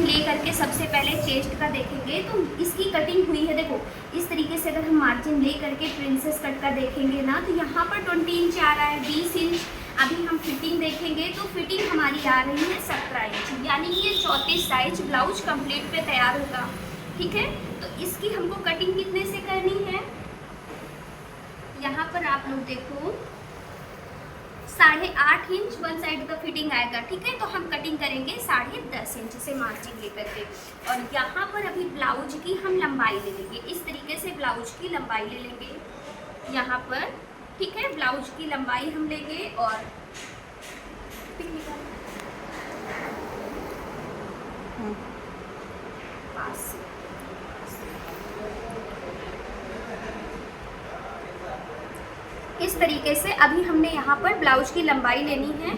ले करके सबसे पहले चेस्ट का देखेंगे तो इसकी कटिंग हुई है, देखो इस तरीके से। अगर हम मार्जिन ले करके प्रिंसेस कट का देखेंगे ना तो यहाँ पर 20 इंच आ रहा है, 20 इंच। अभी हम फिटिंग देखेंगे तो फिटिंग हमारी आ रही है 17 इंच, यानी ये 34 साइज ब्लाउज कंप्लीट पे तैयार होगा। ठीक है, तो इसकी हमको कटिंग कितने से करनी है, यहाँ पर आप लोग देखो 8.5 इंच वन साइड का फिटिंग आएगा। ठीक है, तो हम कटिंग करेंगे 10.5 इंच से मार्जिन लेकर के। और यहाँ पर अभी ब्लाउज की हम लंबाई ले लेंगे, इस तरीके से ब्लाउज की लंबाई ले लेंगे यहाँ पर। ठीक है, ब्लाउज की लंबाई हम लेंगे और इस तरीके से अभी हमने यहाँ पर ब्लाउज की लंबाई लेनी है।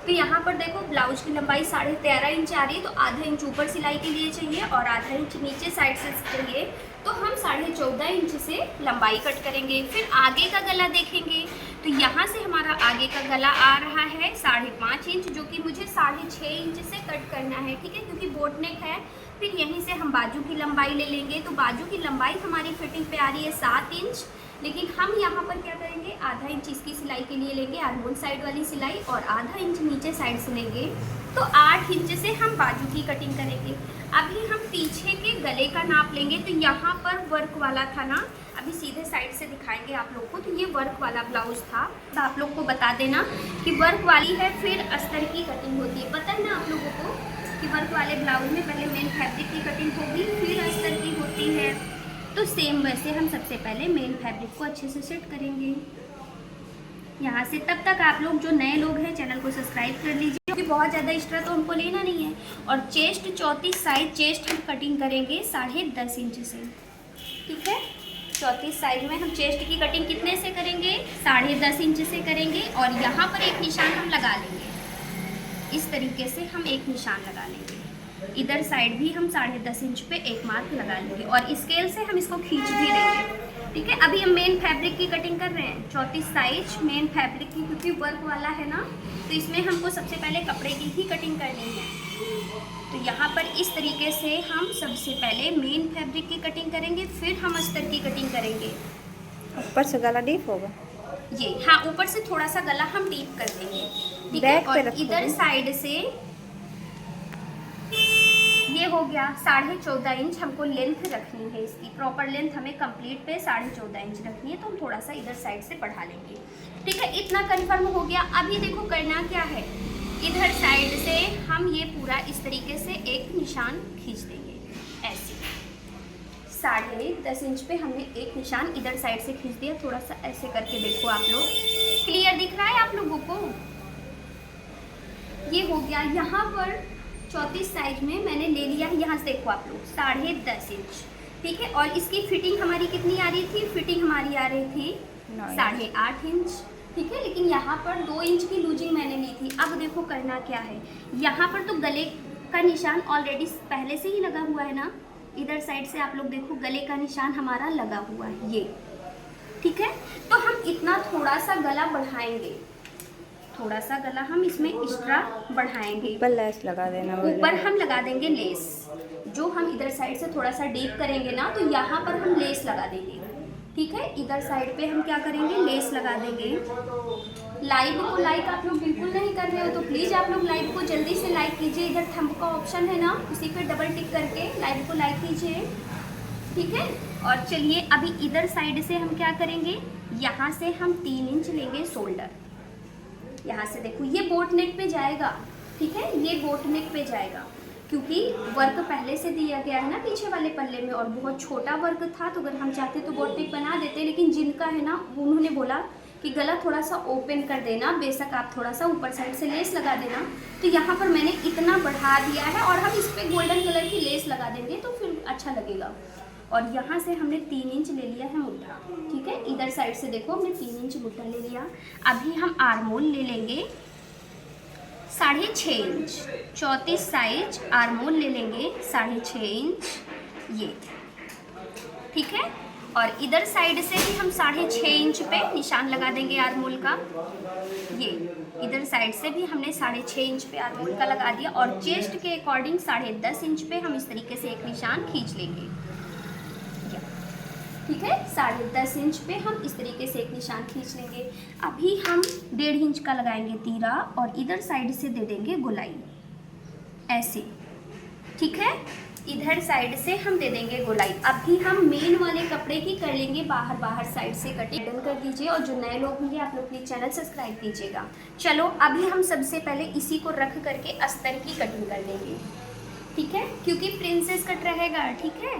तो यहाँ पर देखो ब्लाउज की लंबाई 13.5 इंच आ रही है, तो आधा इंच ऊपर सिलाई के लिए चाहिए और आधा इंच नीचे साइड से चाहिए। तो हम 14.5 इंच से लंबाई कट करेंगे। फिर आगे का गला देखेंगे तो यहाँ से हमारा आगे का गला आ रहा है 5.5 इंच, जो कि मुझे 6.5 इंच से कट करना है। ठीक है, क्योंकि बोट नेक है। फिर यहीं से हम बाजू की लंबाई ले लेंगे, तो बाजू की लंबाई हमारी फिटिंग पे आ रही है 7 इंच, लेकिन हम यहाँ पर क्या करेंगे, आधा इंच इसकी सिलाई के लिए लेंगे, आर्मोल साइड वाली सिलाई, और आधा इंच नीचे साइड से लेंगे। तो 8 इंच से हम बाजू की कटिंग करेंगे। अभी हम पीछे के गले का नाप लेंगे, तो यहाँ पर वर्क वाला था ना, अभी सीधे साइड से दिखाएंगे आप लोग को। तो ये वर्क वाला ब्लाउज था, तो आप लोग को बता देना कि वर्क वाली है, फिर अस्तर की कटिंग होती है। पता है ना आप लोगों को कि वर्क वाले ब्लाउज में पहले मेन फैब्रिक की कटिंग होगी, फिर अस्तर की होती है। तो सेम वैसे हम सबसे पहले मेन फैब्रिक को अच्छे से सेट करेंगे यहाँ से। तब तक आप लोग जो नए लोग हैं चैनल को सब्सक्राइब कर लीजिए, क्योंकि बहुत ज़्यादा एक्स्ट्रा तो हमको लेना नहीं है। और चेस्ट 34 साइज चेस्ट हम कटिंग करेंगे 10.5 इंच से। ठीक है, 34 साइज में हम चेस्ट की कटिंग कितने से करेंगे, 10.5 इंच से करेंगे। और यहाँ पर एक निशान हम लगा लेंगे, इस तरीके से हम एक निशान लगा लेंगे। इधर साइड भी हम 10.5 इंच पे एक मार्क लगा लेंगे और स्केल से हम इसको खींच भी देंगे। ठीक है, अभी हम मेन फैब्रिक की कटिंग कर रहे हैं 34 साइज मेन फैब्रिक की, क्योंकि वर्क वाला है ना, तो इसमें हमको सबसे पहले कपड़े की ही कटिंग करनी है। तो यहाँ पर इस तरीके से हम सबसे पहले मेन फैब्रिक की कटिंग करेंगे, फिर हम अस्तर की कटिंग करेंगे। ऊपर से गला डीप होगा ये, हाँ ऊपर से थोड़ा सा गला हम डीप कर देंगे। ठीक है, और इधर साइड से ये हो गया 14.5 इंच हमको लेंथ रखनी है इसकी। प्रॉपर लेंथ हमें कंप्लीट पे 14.5 इंच रखनी है, तो हम थोड़ा सा इधर साइड से बढ़ा लेंगे। ठीक है, इतना कंफर्म हो गया। अभी देखो करना क्या है, इधर साइड से हम ये पूरा इस तरीके से एक निशान खींच देंगे ऐसे। 10.5 इंच पे हमने एक निशान इधर साइड से खींच दिया। थोड़ा सा ऐसे करके देखो आप लोग, क्लियर दिख रहा है आप लोगों को। ये हो गया। यहाँ पर 34 साइज में मैंने ले लिया है, यहाँ से देखो आप लोग 10.5 इंच। ठीक है, और इसकी फिटिंग हमारी कितनी आ रही थी, फिटिंग हमारी आ रही थी 8.5 इंच। ठीक है, लेकिन यहाँ पर 2 इंच की लूजिंग मैंने ली थी। अब देखो करना क्या है, यहाँ पर तो गले का निशान ऑलरेडी पहले से ही लगा हुआ है ना, इधर साइड से आप लोग देखो गले का निशान हमारा लगा हुआ है ये। ठीक है, तो हम इतना थोड़ा सा गला बढ़ाएंगे, थोड़ा सा गला हम इसमें एक्स्ट्रा बढ़ाएंगे। ऊपर लेस लगा देना, ऊपर हम लगा देंगे लेस। जो हम इधर साइड से थोड़ा सा डीप करेंगे ना, तो यहाँ पर हम लेस लगा देंगे। ठीक है, इधर साइड पे हम क्या करेंगे, लेस लगा देंगे। लाइव को लाइक आप लोग बिल्कुल नहीं कर रहे हो, तो प्लीज़ आप लोग लाइव को जल्दी से लाइक कीजिए। इधर थंब का ऑप्शन है ना, उसी पे डबल टिक करके लाइव को लाइक कीजिए। ठीक है, और चलिए अभी इधर साइड से हम क्या करेंगे, यहाँ से हम 3 इंच लेंगे शोल्डर। यहाँ से देखो ये बोट नेक पे जाएगा। ठीक है, ये बोट नेक पे जाएगा, क्योंकि वर्क पहले से दिया गया है ना पीछे वाले पल्ले में, और बहुत छोटा वर्क था, तो अगर हम चाहते तो बोट नेक बना देते। लेकिन जिनका है ना, उन्होंने बोला कि गला थोड़ा सा ओपन कर देना, बेशक आप थोड़ा सा ऊपर साइड से लेस लगा देना। तो यहाँ पर मैंने इतना बढ़ा दिया है, और हम इस पर गोल्डन कलर की लेस लगा देंगे तो फिर अच्छा लगेगा। और यहाँ से हमने 3 इंच ले लिया है मुट्ठा। ठीक है, इधर साइड से देखो हमने 3 इंच मुट्ठा ले लिया। अभी हम आर्मोल ले लेंगे 6.5 इंच, 34 साइज आर्मोल ले लेंगे 6.5 इंच ये। ठीक है, और इधर साइड से भी हम 6.5 इंच पे निशान लगा देंगे आर्मोल का। ये इधर साइड से भी हमने 6.5 इंच पे आर्मोल का लगा दिया और चेस्ट के अकॉर्डिंग 10.5 इंच पे हम इस तरीके से एक निशान खींच लेंगे। ठीक है, 10.5 इंच पे हम इस तरीके से एक निशान खींच लेंगे। अभी हम 1.5 इंच का लगाएंगे तीरा और इधर साइड से दे देंगे गोलाई ऐसे। ठीक है, इधर साइड से हम दे देंगे गोलाई। अभी हम मेन वाले कपड़े की कर लेंगे बाहर साइड से कटिंग। डन कर दीजिए और जो नए लोग होंगे आप लोग प्लीज चैनल सब्सक्राइब कीजिएगा। चलो अभी हम सबसे पहले इसी को रख करके अस्तर की कटिंग कर लेंगे। ठीक है, क्योंकि प्रिंसेस कट रहेगा। ठीक है,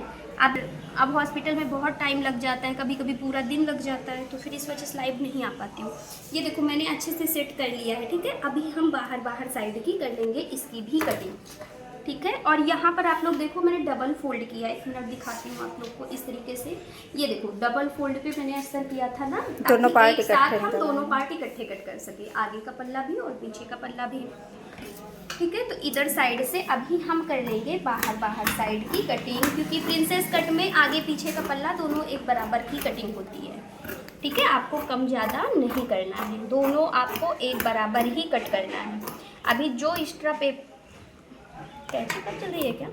अब हॉस्पिटल में बहुत टाइम लग जाता है, कभी कभी पूरा दिन लग जाता है, तो फिर इस वजह से लाइव नहीं आ पाती हूँ। ये देखो मैंने अच्छे से सेट कर लिया है। ठीक है, अभी हम बाहर साइड की कर लेंगे इसकी भी कटिंग। ठीक है, और यहाँ पर आप लोग देखो मैंने डबल फोल्ड किया है। 1 मिनट दिखाती हूँ आप लोग को इस तरीके से। ये देखो डबल फोल्ड पे मैंने अस्तर किया था ना, दोनों पार्ट एक साथ इकट्ठे हम दोनों पार्ट इकट्ठे कट कर सके, आगे का पल्ला भी और पीछे का पल्ला भी। ठीक है, तो इधर साइड से अभी हम कर लेंगे बाहर साइड की कटिंग, क्योंकि प्रिंसेस कट में आगे पीछे का पल्ला दोनों एक बराबर की कटिंग होती है। ठीक है, आपको कम ज़्यादा नहीं करना है, दोनों आपको एक बराबर ही कट करना है। अभी जो एक्स्ट्रा पे कैसे कट चल रही है क्या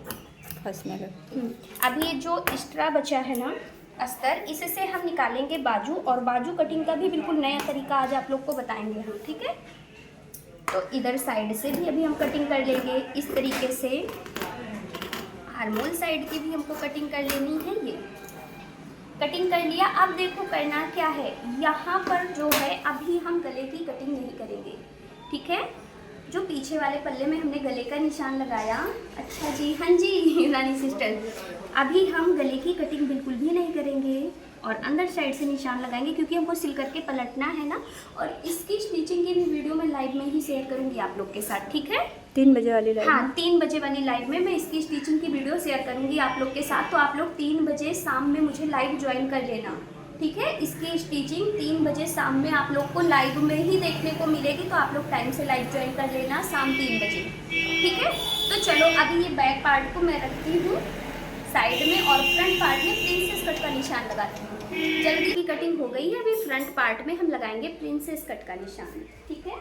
फंसने लगे। अभी ये जो एक्स्ट्रा बचा है ना अस्तर, इससे हम निकालेंगे बाजू, और बाजू कटिंग का भी बिल्कुल नया तरीका आज आप लोग को बताएंगे हम। ठीक है, तो इधर साइड से भी अभी हम कटिंग कर लेंगे इस तरीके से। आर्मोल साइड की भी हमको कटिंग कर लेनी है। ये कटिंग कर लिया। अब देखो करना क्या है, यहाँ पर जो है अभी हम गले की कटिंग नहीं करेंगे। ठीक है, जो पीछे वाले पल्ले में हमने गले का निशान लगाया। अच्छा जी, हाँ जी रानी सिस्टर, अभी हम गले की कटिंग बिल्कुल भी नहीं करेंगे और अंदर साइड से निशान लगाएंगे, क्योंकि हमको सिल करके पलटना है ना। और इसकी स्टिचिंग की भी वीडियो मैं लाइव में ही शेयर करूंगी आप लोग के साथ। ठीक है, 3 बजे वाली लाइव। हाँ, 3 बजे वाली लाइव में मैं इसकी स्टिचिंग की वीडियो शेयर करूंगी आप लोग के साथ। तो आप लोग 3 बजे शाम में मुझे लाइव ज्वाइन कर लेना। ठीक है, इसकी स्टिचिंग 3 बजे शाम में आप लोग को लाइव में ही देखने को मिलेगी, तो आप लोग टाइम से लाइव ज्वाइन कर लेना शाम 3 बजे। ठीक है, तो चलो अभी ये बैक पार्ट को मैं रखती हूँ साइड में और फ्रंट पार्ट में प्रिंसेस कट का निशान लगाती हूँ। जल्दी की कटिंग हो गई है, अभी फ्रंट पार्ट में हम लगाएंगे प्रिंसेस कट का निशान। ठीक है,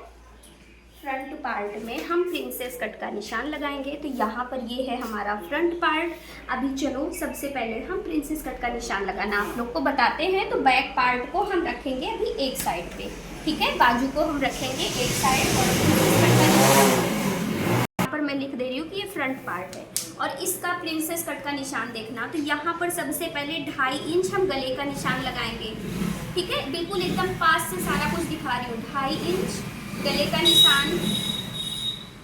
फ्रंट पार्ट में हम प्रिंसेस कट का निशान लगाएंगे। तो यहाँ पर ये है हमारा फ्रंट पार्ट। अभी चलो सबसे पहले हम प्रिंसेस कट का निशान लगाना आप लोग को बताते हैं। तो बैक पार्ट को हम रखेंगे अभी एक साइड पे। ठीक है, बाजू को हम रखेंगे एक साइड और प्रिंसेस कट का निशान यहाँ पर मैं लिख दे रही हूँ कि ये फ्रंट पार्ट है। और इसका प्रिंसेस कट का निशान देखना, तो यहाँ पर सबसे पहले 2.5 इंच हम गले का निशान लगाएंगे। ठीक है, बिल्कुल एकदम पास से सारा कुछ दिखा रही हूँ। 2.5 इंच गले का निशान।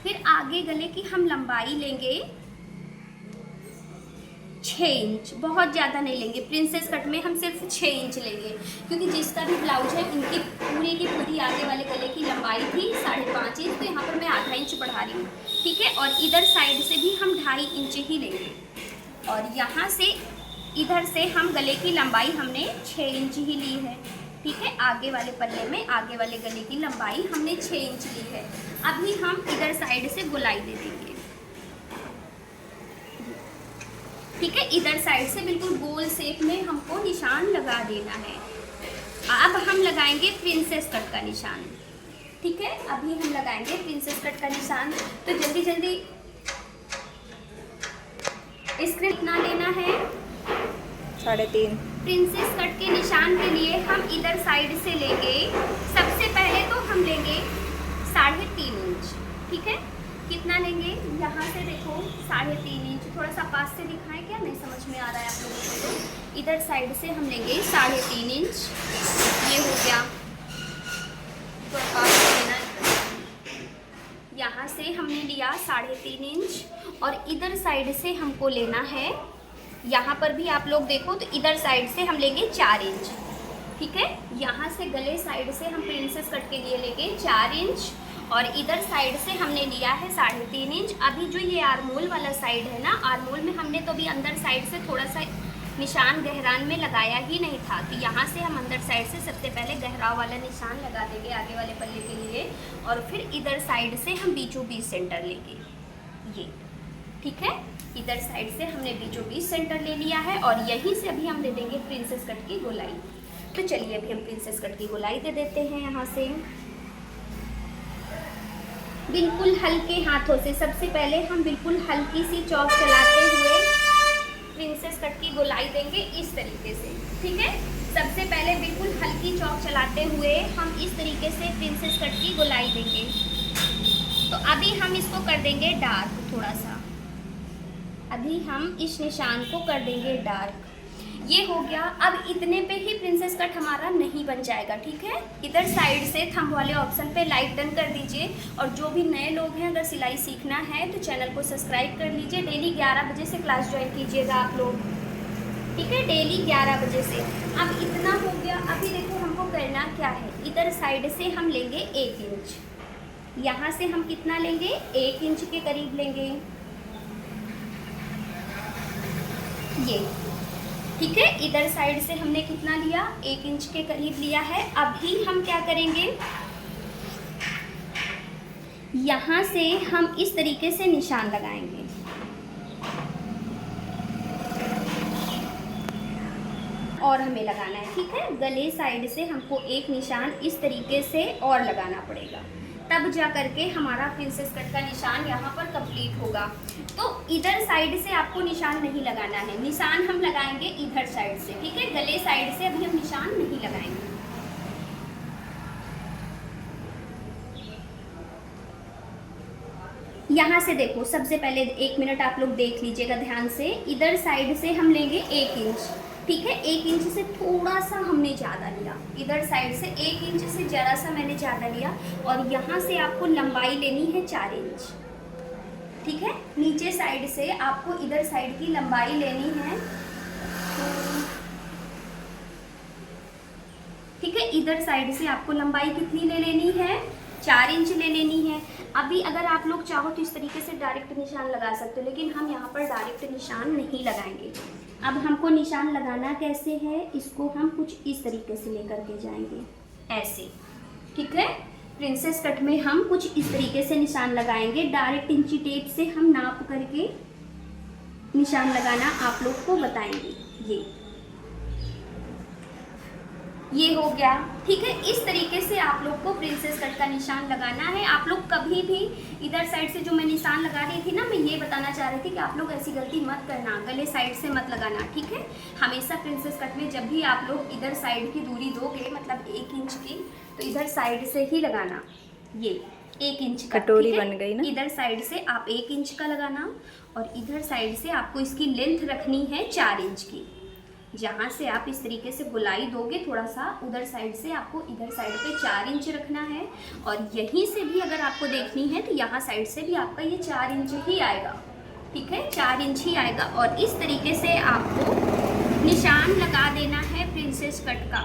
फिर आगे गले की हम लंबाई लेंगे 6 इंच, बहुत ज़्यादा नहीं लेंगे। प्रिंसेस कट में हम सिर्फ 6 इंच लेंगे, क्योंकि जिसका भी ब्लाउज है इनकी पूरी की पूरी आगे वाले गले की लंबाई थी 5.5 इंच, तो यहाँ पर मैं आधा इंच बढ़ा रही हूँ। ठीक है, और इधर साइड से भी हम 2.5 इंच ही लेंगे, और यहाँ से इधर से हम गले की लंबाई हमने 6 इंच ही ली है। ठीक है, आगे वाले पल्ले में आगे वाले गले की लंबाई हमने 6 इंच ली है। अभी हम इधर साइड से गोलाई दे देंगे। ठीक है, इधर साइड से बिल्कुल गोल शेप में हमको निशान लगा देना है। अब हम लगाएंगे प्रिंसेस कट का निशान। ठीक है, अभी हम लगाएंगे प्रिंसेस कट का निशान। तो जल्दी जल्दी स्क्रीन कितना लेना है? 3.5। प्रिंसेस कट के निशान के लिए हम इधर साइड से लेंगे। सबसे पहले तो हम लेंगे 3.5 इंच। ठीक है, कितना लेंगे? यहाँ से देखो 3.5 इंच, थोड़ा सा पास से दिखाएं क्या, नहीं समझ में आ रहा है आप लोगों को। तो इधर साइड से हम लेंगे 3.5 इंच, ये हो गया। थोड़ा पास से लेना, यहाँ से हमने लिया 3.5 इंच, और इधर साइड से हमको लेना है, यहाँ पर भी आप लोग देखो तो इधर साइड से हम लेंगे 4 इंच। ठीक है, यहाँ से गले साइड से हम प्रिंसेस कट के लिए लेंगे 4 इंच, और इधर साइड से हमने लिया है 3.5 इंच। अभी जो ये आर्मोल वाला साइड है ना, आर्मोल में हमने तो अभी अंदर साइड से थोड़ा सा निशान गहरान में लगाया ही नहीं था, तो यहाँ से हम अंदर साइड से सबसे पहले गहराव वाला निशान लगा देंगे आगे वाले पल्ले के लिए, और फिर इधर साइड से हम बीचों बीच सेंटर लेंगे ये। ठीक है। इधर साइड से हमने बीचों बीच सेंटर ले लिया है और यहीं से अभी हम ले लेंगे प्रिंसेस कट की गोलाई। तो चलिए अभी हम प्रिंसेस कट की गोलाई दे देते हैं यहाँ से बिल्कुल हल्के हाथों से। सबसे पहले हम बिल्कुल हल्की सी चौक चलाते हुए प्रिंसेस कट की गोलाई देंगे इस तरीके से, ठीक है। सबसे पहले बिल्कुल हल्की चौक चलाते हुए हम इस तरीके से प्रिंसेस कट की गोलाई देंगे। तो अभी हम इसको कर देंगे डार्क थोड़ा सा, अभी हम इस निशान को कर देंगे डार्क। ये हो गया। अब इतने पे ही प्रिंसेस कट हमारा नहीं बन जाएगा, ठीक है। इधर साइड से थंब वाले ऑप्शन पे लाइक डन कर दीजिए और जो भी नए लोग हैं अगर सिलाई सीखना है तो चैनल को सब्सक्राइब कर लीजिए। डेली 11 बजे से क्लास ज्वाइन कीजिएगा आप लोग, ठीक है, डेली 11 बजे से। अब इतना हो गया। अभी देखो हमको करना क्या है। इधर साइड से हम लेंगे 1 इंच, यहाँ से हम कितना लेंगे 1 इंच के करीब लेंगे, ये, ठीक है। इधर साइड से हमने कितना लिया 1 इंच के करीब लिया है। अभी हम क्या करेंगे, यहाँ से हम इस तरीके से निशान लगाएंगे और हमें लगाना है, ठीक है। गले साइड से हमको एक निशान इस तरीके से और लगाना पड़ेगा, तब जा करके हमारा प्रिंसेस कट का निशान यहाँ पर कंप्लीट होगा। तो इधर साइड से आपको निशान नहीं लगाना है, निशान हम लगाएंगे इधर साइड से, ठीक है। गले साइड से अभी हम निशान नहीं लगाएंगे। यहाँ से देखो, सबसे पहले 1 मिनट आप लोग देख लीजिएगा ध्यान से। इधर साइड से हम लेंगे 1 इंच, ठीक है। 1 इंच से थोड़ा सा हमने ज़्यादा लिया, इधर साइड से 1 इंच से ज़रा सा मैंने ज़्यादा लिया और यहाँ से आपको लंबाई लेनी है 4 इंच, ठीक है। नीचे साइड से आपको इधर साइड की लंबाई लेनी है, ठीक है। इधर साइड से आपको लंबाई कितनी ले लेनी है 4 इंच ले लेनी है। अभी अगर आप लोग चाहो तो इस तरीके से डायरेक्ट निशान लगा सकते हो, लेकिन हम यहाँ पर डायरेक्ट निशान नहीं लगाएंगे। अब हमको निशान लगाना कैसे है, इसको हम कुछ इस तरीके से लेकर के जाएंगे, ऐसे, ठीक है। प्रिंसेस कट में हम कुछ इस तरीके से निशान लगाएंगे। डायरेक्ट इंची टेप से हम नाप करके निशान लगाना आप लोग को बताएंगे। ये हो गया, ठीक है। इस तरीके से आप लोग को प्रिंसेस कट का निशान लगाना है। आप लोग कभी भी इधर साइड से जो मैं निशान लगा रही थी ना, मैं ये बताना चाह रही थी कि आप लोग ऐसी गलती मत करना, गले साइड से मत लगाना, ठीक है। हमेशा प्रिंसेस कट में जब भी आप लोग इधर साइड की दूरी दोगे, मतलब 1 इंच की, तो इधर साइड से ही लगाना। ये 1 इंच का कटोरी बन गई ना। इधर साइड से आप 1 इंच का लगाना और इधर साइड से आपको इसकी लेंथ रखनी है 4 इंच की। जहाँ से आप इस तरीके से गोलाई दोगे थोड़ा सा, उधर साइड से आपको इधर साइड पे 4 इंच रखना है। और यहीं से भी अगर आपको देखनी है तो यहाँ साइड से भी आपका ये 4 इंच ही आएगा, ठीक है, 4 इंच ही आएगा। और इस तरीके से आपको निशान लगा देना है प्रिंसेस कट का।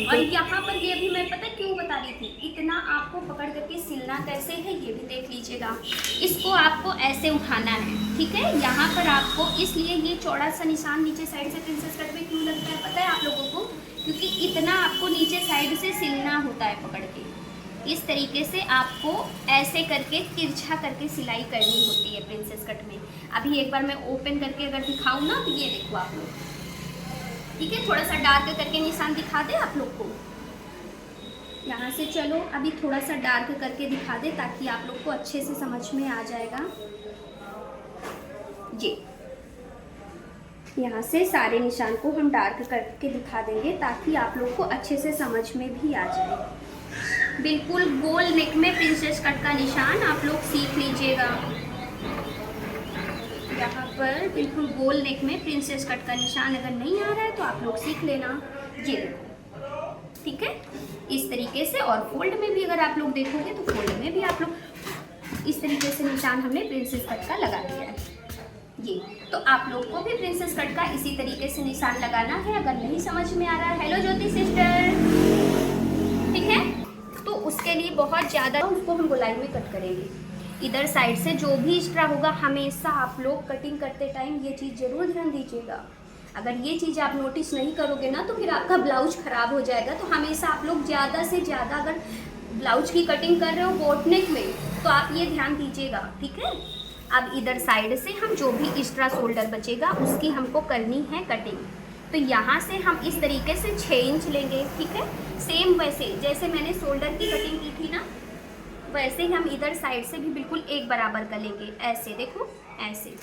और यहाँ पर ये भी मैं पता क्यों बता रही थी, इतना आपको पकड़ करके सिलना कैसे है ये भी देख लीजिएगा। इसको आपको ऐसे उठाना है, ठीक है। यहाँ पर आपको इसलिए ये चौड़ा सा निशान नीचे साइड से प्रिंसेस कट में क्यों लगता है पता है आप लोगों को, क्योंकि इतना आपको नीचे साइड से सिलना होता है पकड़ के। इस तरीके से आपको ऐसे करके तिरछा करके सिलाई करनी होती है प्रिंसेस कट में। अभी एक बार मैं ओपन करके अगर दिखाऊँ ना, तो ये देखो आप लोग, ठीक है। थोड़ा सा डार्क करके निशान दिखा दे आप लोग को, यहाँ से चलो अभी थोड़ा सा डार्क करके दिखा दे ताकि आप लोग को अच्छे से समझ में आ जाएगा। ये यहाँ से सारे निशान को हम डार्क करके दिखा देंगे ताकि आप लोग को अच्छे से समझ में भी आ जाए। बिल्कुल गोल नेक में प्रिंसेस कट का निशान आप लोग सीख लीजिएगा। यहाँ पर बिल्कुल गोल नेक में प्रिंसेस कट का निशान अगर नहीं आ रहा है तो आप लोग सीख लेना। ये देखो, ठीक है, इस तरीके से। और फोल्ड में भी अगर आप लोग देखोगे तो फोल्ड में भी आप लोग इस तरीके से निशान हमने प्रिंसेस कट का लगा दिया है। ये तो आप लोग को भी प्रिंसेस कट का इसी तरीके से निशान लगाना है। अगर नहीं समझ में आ रहा है, हेलो ज्योति सिस्टर, ठीक है, तो उसके लिए बहुत ज़्यादा उसको हम गोलाई में कट करेंगे। इधर साइड से जो भी एक्स्ट्रा होगा हमेशा आप लोग कटिंग करते टाइम ये चीज़ ज़रूर ध्यान दीजिएगा। अगर ये चीज़ आप नोटिस नहीं करोगे ना तो फिर आपका ब्लाउज ख़राब हो जाएगा। तो हमेशा आप लोग ज़्यादा से ज़्यादा अगर ब्लाउज की कटिंग कर रहे हो बोट नेक में तो आप ये ध्यान दीजिएगा, ठीक है। अब इधर साइड से हम जो भी एक्स्ट्रा शोल्डर बचेगा उसकी हमको करनी है कटिंग। तो यहाँ से हम इस तरीके से 6 इंच लेंगे, ठीक है। सेम वैसे जैसे मैंने शोल्डर की कटिंग की थी ना, वैसे ही हम इधर साइड से भी बिल्कुल एक बराबर कर लेंगे, ऐसे देखो ऐसे,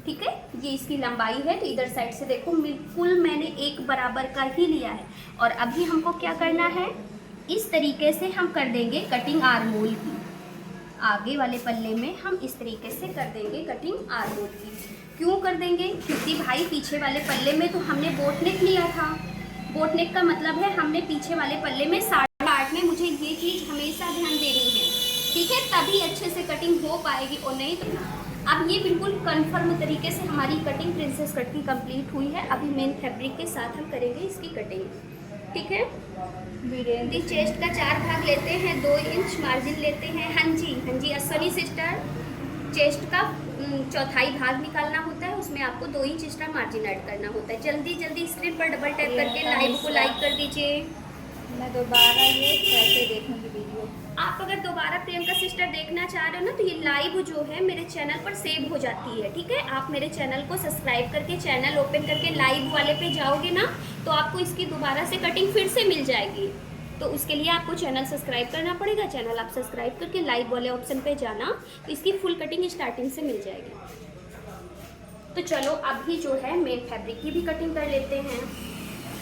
ठीक है। ये इसकी लंबाई है, तो इधर साइड से देखो बिल्कुल मैंने एक बराबर का ही लिया है। और अभी हमको क्या करना है, इस तरीके से हम कर देंगे कटिंग आर्म होल की। आगे वाले पल्ले में हम इस तरीके से कर देंगे कटिंग आर्म होल की। क्यों कर देंगे, क्योंकि भाई पीछे वाले पल्ले में तो हमने बोट नेक लिया था। बोट नेक का मतलब है हमने पीछे वाले पल्ले में 8.5 में मुझे ये चीज़ हमेशा ध्यान देनी है, ठीक है, तभी अच्छे से कटिंग हो पाएगी। और नहीं तो अब ये बिल्कुल कंफर्म तरीके से हमारी कटिंग प्रिंसेस कट की कंप्लीट हुई है। अभी मेन फैब्रिक के साथ हम करेंगे इसकी कटिंग, ठीक है। दी चेस्ट का 4 भाग लेते हैं, 2 इंच मार्जिन लेते हैं। हाँ जी अश्वनी सिस्टर, चेस्ट का 1/4 भाग निकालना होता है, उसमें आपको 2 इंच एक्स्ट्रा मार्जिन ऐड करना होता है। जल्दी स्क्रीन पर डबल टैप करके लाइव को लाइक कर दीजिए। मैं दोबारा ये कैसे देखूंगी वीडियो। आप अगर दोबारा प्रियंका सिस्टर देखना चाह रहे हो ना, तो ये लाइव जो है मेरे चैनल पर सेव हो जाती है, ठीक है। आप मेरे चैनल को सब्सक्राइब करके चैनल ओपन करके लाइव वाले पे जाओगे ना, तो आपको इसकी दोबारा से कटिंग फिर से मिल जाएगी। तो उसके लिए आपको चैनल सब्सक्राइब करना पड़ेगा। चैनल आप सब्सक्राइब करके लाइव वाले ऑप्शन पे जाना, तो इसकी फुल कटिंग स्टार्टिंग से मिल जाएगी। तो चलो अभी जो है मेन फैब्रिक की भी कटिंग कर लेते हैं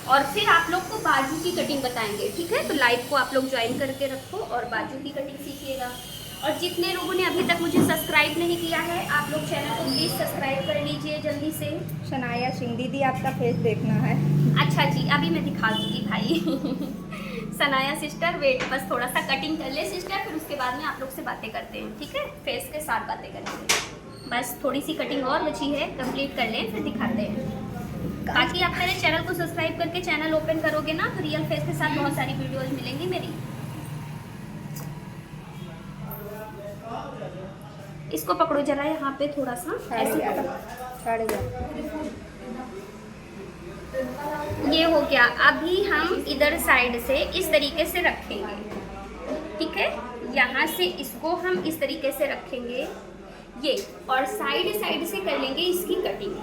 और फिर आप लोग को बाजू की कटिंग बताएंगे, ठीक है। तो लाइव को आप लोग ज्वाइन करके रखो और बाजू की कटिंग सीखिएगा। और जितने लोगों ने अभी तक मुझे सब्सक्राइब नहीं किया है, आप लोग चैनल को प्लीज़ सब्सक्राइब कर लीजिए जल्दी से। शनाया सिंह दीदी, आपका फेस देखना है। अच्छा जी, अभी मैं दिखा दूँगी भाई। सनाया सिस्टर वेट, बस थोड़ा सा कटिंग कर ले सिस्टर, फिर उसके बाद में आप लोग से बातें करते हैं, ठीक है। फेस के साथ बातें करेंगे, बस थोड़ी सी कटिंग और बची है, कंप्लीट कर लें फिर दिखाते हैं। बाकी आप मेरे चैनल को सब्सक्राइब करके चैनल ओपन करोगे ना, तो रियल फेस के साथ बहुत सारी वीडियोज मिलेंगी मेरी। इसको पकड़ो जरा, यहाँ पे थोड़ा सा ऐसे ये हो गया। अभी हम इधर साइड से इस तरीके से रखेंगे, ठीक है। यहाँ से इसको हम इस तरीके से रखेंगे ये, और साइड से कर लेंगे इसकी कटिंग।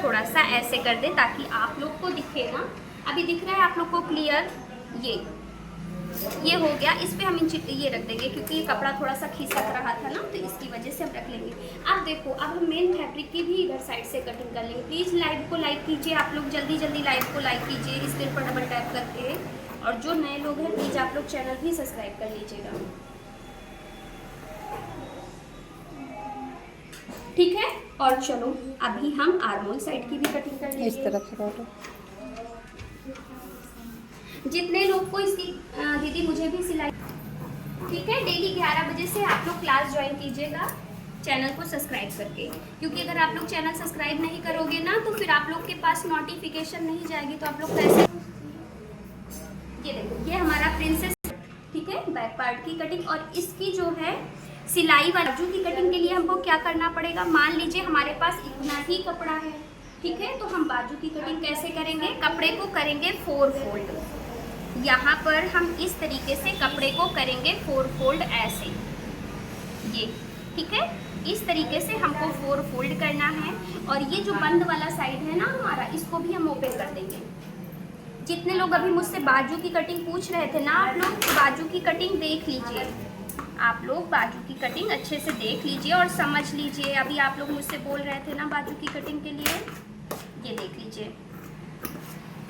थोड़ा सा ऐसे कर दे ताकि आप लोग को दिखे ना। अभी दिख रहा है आप लोग को क्लियर? ये हो गया। इस पे हम ये रख देंगे क्योंकि ये कपड़ा थोड़ा सा खिसक रहा था ना, तो इसकी वजह से हम रख लेंगे। अब देखो, अब हम मेन फैब्रिक की भी इधर साइड से कटिंग कर लेंगे। प्लीज़ लाइव को लाइक कीजिए, आप लोग जल्दी लाइव को लाइक कीजिए स्क्रीन पर डबल टैप करके। और जो नए लोग हैं प्लीज़ आप लोग चैनल भी सब्सक्राइब कर लीजिएगा, ठीक है। और चलो अभी हम आर्म साइड की भी कटिंग कर लेंगे। इस तरफ से काटो। जितने लोग को इसकी दीदी मुझे भी सिलाई, ठीक है, डेली 11 बजे से आप लोग क्लास ज्वाइन कीजिएगा चैनल को सब्सक्राइब करके। क्योंकि अगर आप लोग चैनल सब्सक्राइब नहीं करोगे ना, तो फिर आप लोग के पास नोटिफिकेशन नहीं जाएगी, तो आप लोग कैसे। ये देखो, ये हमारा प्रिंसेस, ठीक है, बैक पार्ट की कटिंग। और इसकी जो है सिलाई बाजू की कटिंग के लिए हमको क्या करना पड़ेगा, मान लीजिए हमारे पास इतना ही कपड़ा है, ठीक है। तो हम बाजू की कटिंग कैसे करेंगे, कपड़े को करेंगे 4 फोल्ड। यहाँ पर हम इस तरीके से कपड़े को करेंगे 4 फोल्ड ऐसे, ये, ठीक है। इस तरीके से हमको 4 फोल्ड करना है। और ये जो बंद वाला साइड है ना हमारा, इसको भी हम ओपन कर देंगे। जितने लोग अभी मुझसे बाजू की कटिंग पूछ रहे थे ना, आप लोग बाजू की कटिंग देख लीजिए, आप लोग बाजू की कटिंग अच्छे से देख लीजिए और समझ लीजिए। अभी आप लोग मुझसे बोल रहे थे ना बाजू की कटिंग के लिए, ये देख लीजिए,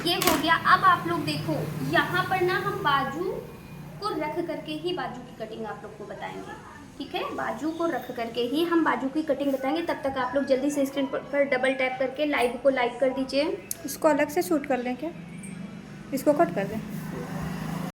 ये हो गया। अब आप लोग देखो, यहाँ पर ना हम बाजू को रख करके ही बाजू की कटिंग आप लोग को बताएंगे, ठीक है। बाजू को रख करके ही हम बाजू की कटिंग बताएंगे। तब तक आप लोग जल्दी से स्क्रीन पर डबल टैप करके लाइव को लाइक कर दीजिए। इसको अलग से शूट कर लें क्या, इसको कट कर दें?